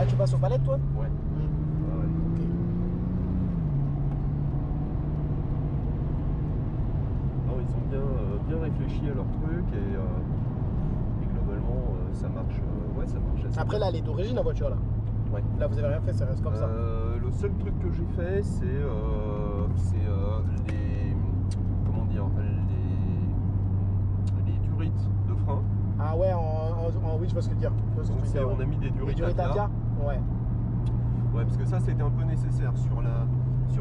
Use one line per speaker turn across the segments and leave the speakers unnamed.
tu passes aux palettes, toi?
Ouais. Ouais.
Ok.
Non, ils ont bien réfléchi à leur truc et globalement ça marche. Ouais, ça marche assez
Après, là, elle est d'origine, la voiture, là.
Ouais.
Là, vous avez rien fait, ça reste comme ça.
Le seul truc que j'ai fait, c'est les. Comment dire? Les durites de frein.
Ah ouais, oui, je vois ce que tu veux dire. Je vois ce que
Donc
tu veux dire,
on a mis des
Les
durites
durites
Avia.
Avia. Ouais.
Ouais, parce que ça c'était un peu nécessaire. Sur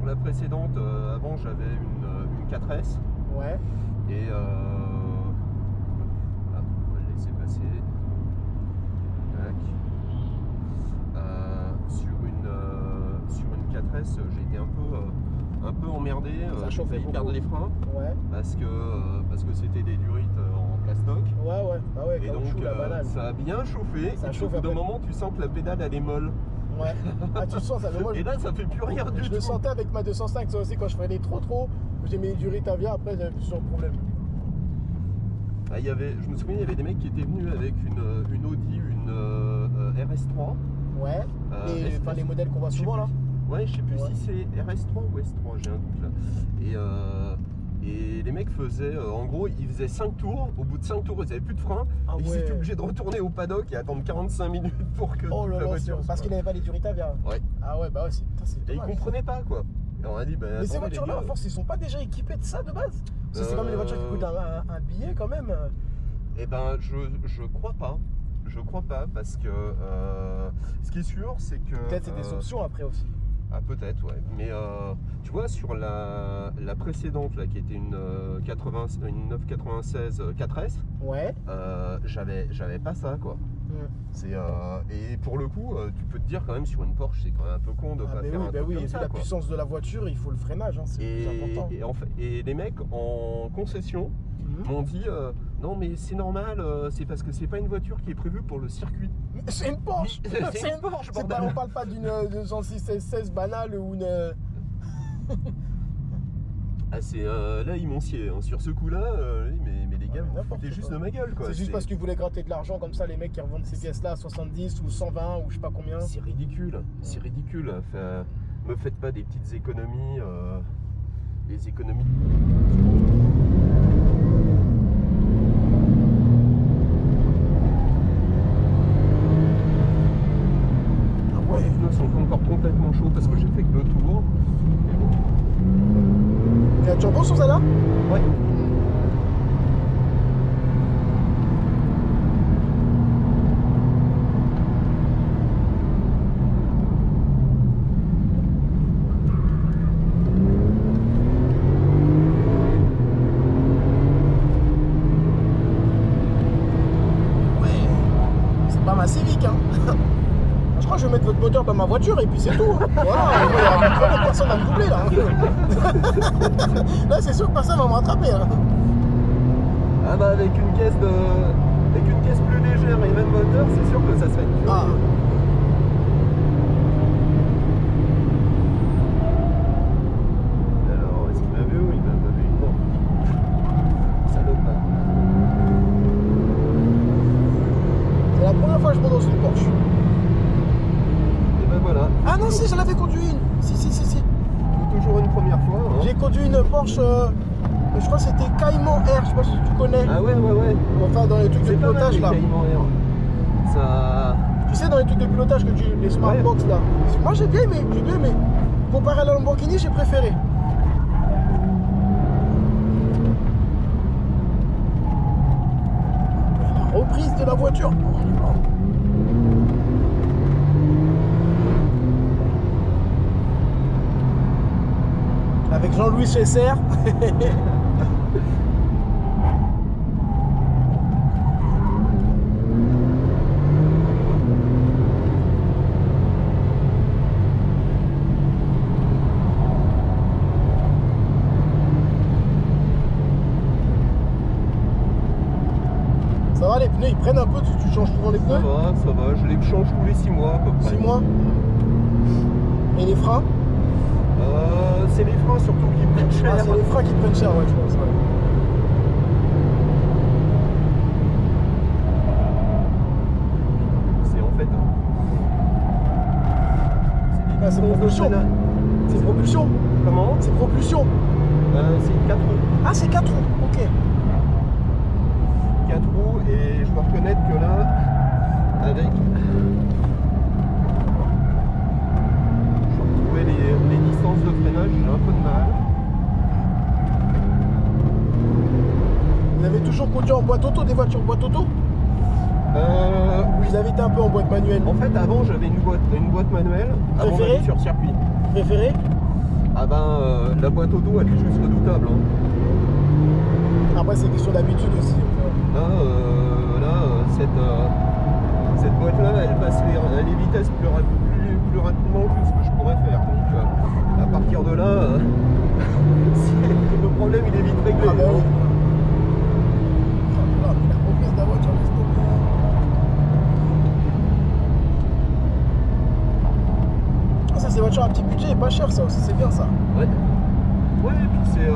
la précédente, avant j'avais une 4S
Ouais.
et on va le laisser passer. Tac. Sur une 4S, j'ai été un peu emmerdé.
Ça
J'ai
chauffait
failli
beaucoup.
perdre les freins
Ouais.
parce que c'était des durites en plastoc.
Ouais. Bah ouais,
Et donc
caoutchouc, la banane.
ça a bien chauffé.
Ça
et puis,
chauffe
au bout d'un
après.
moment, tu sens que la pédale elle est molle.
Ouais. Ah, tu sens ça, mais moi,
Et là, ça fait plus rien du
je
tout.
le sentais avec ma 205, ça aussi, quand je freinais trop, j'ai mis du Ritavia, après j'avais plus sur le problème.
Ah, je me souviens, il y avait des mecs qui étaient venus avec une Audi, une RS3.
Ouais. Les modèles qu'on voit
Je sais
souvent
plus.
là.
Ouais, je sais plus
Ouais.
si c'est RS3 ou S3, j'ai un doute là. Et les mecs faisaient, en gros, ils faisaient 5 tours. Au bout de 5 tours, ils n'avaient plus de frein.
Ah
et ils
ouais.
étaient obligés de retourner au paddock et attendre 45 minutes pour que
Oh là
la
là,
voiture
parce qu'il n'avait pas les du Ritavia.
Ouais.
Ah ouais, bah ouais, c'est
Et ils
dommage.
comprenaient pas quoi. Et on a dit, bah,
Mais ces
attendez, les
voitures-là,
gars,
à force, ils sont pas déjà équipés de ça de base? Parce que c'est comme les voitures qui coûtent un billet quand même.
Eh ben, je crois pas. Je crois pas parce que ce qui est sûr, c'est que.
Peut-être c'est des options après aussi.
Ah, peut-être, ouais. Mais tu vois, sur la précédente, là, qui était une 996 4S,
Ouais.
j'avais pas ça, quoi. Et pour le coup, tu peux te dire quand même sur une Porsche, c'est quand même un peu con de
Ah
pas
bah
faire
oui,
un
bah
truc
oui,
comme
et vu
ça,
la
quoi.
puissance de la voiture, il faut le freinage, hein, c'est plus important.
Et les mecs en concession m'ont dit non mais c'est normal, c'est parce que c'est pas une voiture qui est prévue pour le circuit.
Mais c'est une Porsche.
C'est une Porsche,
C'est
bordel.
pas, on parle pas d'une 216 banale ou une.
Ah, là ils m'ont scié hein. Sur ce coup-là, mais les gars, vous
n'importe
foutez juste
quoi.
de ma gueule quoi.
C'est juste parce qu'ils voulaient gratter de l'argent comme ça, les mecs qui revendent ces pièces-là à 70 ou 120 ou je sais pas combien.
C'est ridicule, c'est ridicule. Enfin, me faites pas des petites économies, des économies.
Ah ouais.
Les pneus sont pas encore complètement chauds parce que j'ai fait que 2 tours. Mais bon.
Il y a un turbo sur celle-là?
Ouais.
C'est pas ma Civic, hein. Je crois que je vais mettre votre moteur dans ma voiture et puis c'est tout. Hein. Voilà, il y a pas de personne à me doubler là. Là, c'est sûr que personne va me rattraper. Hein.
Ah bah avec une caisse plus légère et même moteur, c'est sûr que ça serait dur.
Ah.
Alors, est-ce qu'il m'a vu ou il m'a pas vu? Non. Salopard.
C'est la première fois que je monte dans une Porsche.
Et ben voilà.
Ah non, si, j'en avais conduit une. Si.
Toujours une première fois. Hein.
J'ai conduit une Porsche, je crois que c'était Cayman R, je sais pas si tu connais.
Ah ouais.
Enfin, dans les trucs de
C'est pas mal
pilotage
les
là.
Cayman Air. Ça.
Tu sais, dans les trucs de pilotage que les Smartbox là. Moi j'ai bien aimé. Comparé à la Lamborghini, j'ai préféré. La reprise de la voiture. Avec Jean-Louis Chesser. Ça va, les pneus ils prennent un peu, tu changes souvent les pneus?
Ça va, je les change tous les 6 mois à peu près.
6 mois. Et les freins?
C'est les freins surtout qui prennent cher.
Ah, c'est les freins qui prennent cher, ouais, je pense. Ouais.
C'est en fait.
Ah, c'est propulsion. C'est propulsion.
Comment?
C'est propulsion.
C'est 4 roues.
Ah, c'est 4 roues. Ok.
4 roues et je dois reconnaître que là, avec... Je vais retrouver les distances de freinage, j'ai un peu de mal.
Vous avez toujours conduit en boîte auto, des voitures boîte auto? Vous avez été un peu en boîte manuelle?
En fait, avant, j'avais une boîte manuelle avant
Préférée?
d'aller sur circuit.
Préféré?
Ah ben, la boîte auto, elle est juste redoutable. Hein.
Après, c'est question d'habitude aussi.
Là, cette boîte-là, elle passe les vitesses plus rapidement que ce que je pourrais faire. Donc, à partir de là, le problème, il est vite réglé.
Ah ben oui.
hein.
Ah, mais la reprise de la voiture, laisse tomber. Ah, ça, c'est des voitures à petit budget et pas cher, ça aussi, c'est bien ça.
Ouais. Ouais, et puis c'est...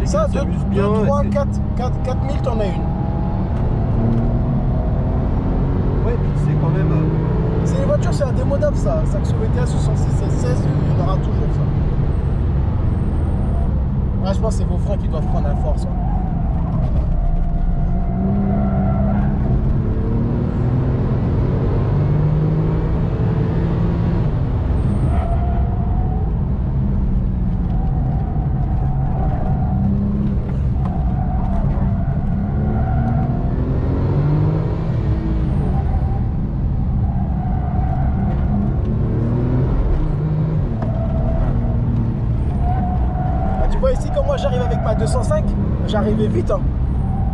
les
Ça,
gars
2,
s'amusent bien,
3,
et
4 000, t'en as une.
Ouais, puis c'est quand même...
C'est les voitures, c'est indémodable ça. Saxo VTA 66 16, il y en aura toujours ça. Ouais, je pense que c'est vos freins qui doivent prendre la force. Hein. Tu vois ici, comme moi j'arrive avec ma 205, j'arrivais vite. Hein.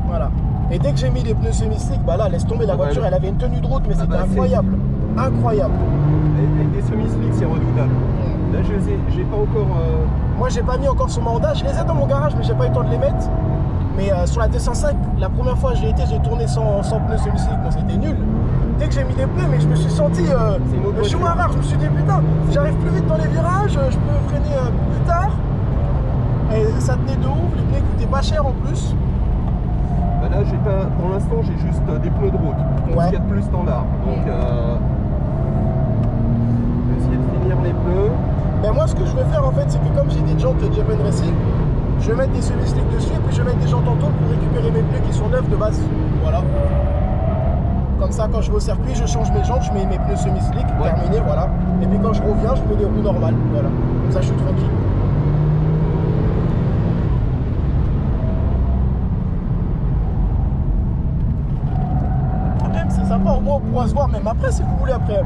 Voilà. Et dès que j'ai mis les pneus semi-slick, bah là, laisse tomber la voiture, elle avait une tenue de route, mais c'était incroyable. Incroyable.
Avec des semi-slicks, c'est redoutable. Là, j'ai pas encore...
Moi, j'ai pas mis encore sur mon Honda. Je les ai dans mon garage, mais j'ai pas eu le temps de les mettre. Mais sur la 205, la première fois que j'ai tourné sans pneus semi-slick, bon, c'était nul. Dès que j'ai mis les pneus, mais je me suis senti le chemin rare. Je me suis dit, putain, j'arrive plus vite dans les virages, je peux freiner plus tard. Et ça tenait de ouf, les pneus coûtaient pas cher en plus.
Bah là, j'ai pas, pour l'instant, j'ai juste des pneus de route.
Ouais.
Ce qu'il y a de plus standard. Donc, je vais essayer de finir les pneus.
Ben moi, ce que je vais faire en fait, c'est que comme j'ai des jantes Japan Racing, je vais mettre des semi-slick dessus et puis je vais mettre des jantes en tôle pour récupérer mes pneus qui sont neufs de base. Voilà. Comme ça, quand je vais au circuit, je change mes jantes, je mets mes pneus semi-slick, terminé, voilà. Et puis quand je reviens, je mets des roues normales, voilà. Comme ça, je suis tranquille. C'est sympa, au moins on pourra se voir même après si vous voulez. Après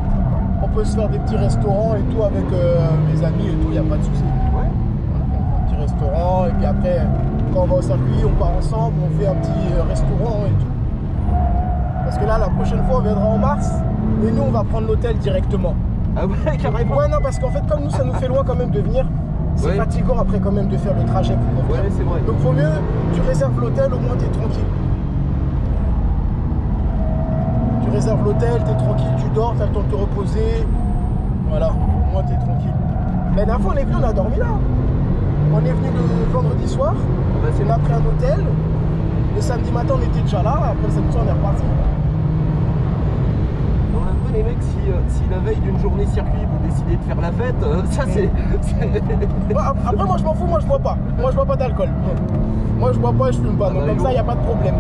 on peut se faire des petits restaurants et tout avec mes amis et tout, il n'y a pas de souci.
Ouais.
Un petit restaurant et puis après quand on va au circuit on part ensemble, on fait un petit restaurant et tout. Parce que là la prochaine fois on viendra en mars et nous on va prendre l'hôtel directement.
Ah ouais, carrément.
Ouais non parce qu'en fait comme nous ça nous fait loin quand même de venir. C'est fatigant après quand même de faire le trajet pour revenir.
Ouais, c'est vrai.
Donc faut mieux tu réserves l'hôtel, au moins t'es tranquille. Tu réserves l'hôtel, t'es tranquille, tu dors, t'as le temps de te reposer. Voilà, au moins t'es tranquille. La dernière fois on est venu, on a dormi là. On est venu le vendredi soir, on a pris un hôtel. Le samedi matin on était déjà là, après le samedi soir on est reparti.
Bon, après les mecs, si la veille d'une journée circuit vous décidez de faire la fête, ça c'est...
Après moi je m'en fous, moi je bois pas. Moi je bois pas d'alcool. Moi je bois pas et je fume pas, donc comme ça il n'y a pas de problème.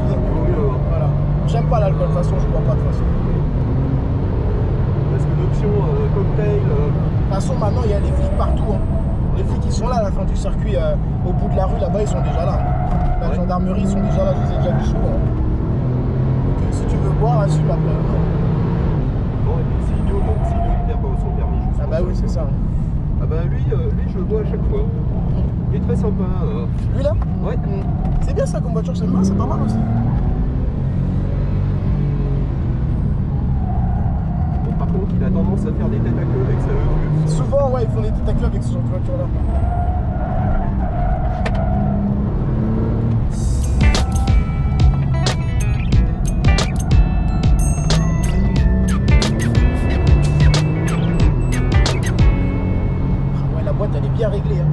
Voilà. J'aime pas l'alcool, de toute façon, je bois pas de toute façon.
Parce que l'option cocktail...
De toute façon, maintenant, il y a les flics partout. Hein. Les flics, ils sont là à la fin du circuit, au bout de la rue, là-bas, ils sont déjà là. La gendarmerie, ils sont déjà là, je les ai déjà vus souvent. Donc, si tu veux boire, assume après.
Bon, et puis c'est idiot, donc c'est idiot de perdre son permis.
Ah bah oui, c'est ça.
Ah bah lui, je le vois à chaque fois. Il est très sympa.
Lui, là?
Ouais.
C'est bien ça comme voiture, j'aime bien, c'est pas mal aussi.
Par contre, il a tendance à faire des têtes à queue avec sa E+.
Souvent, ouais, ils font des têtes à queue avec ce genre de voiture-là. Ah ouais, la boîte, elle est bien réglée. Hein.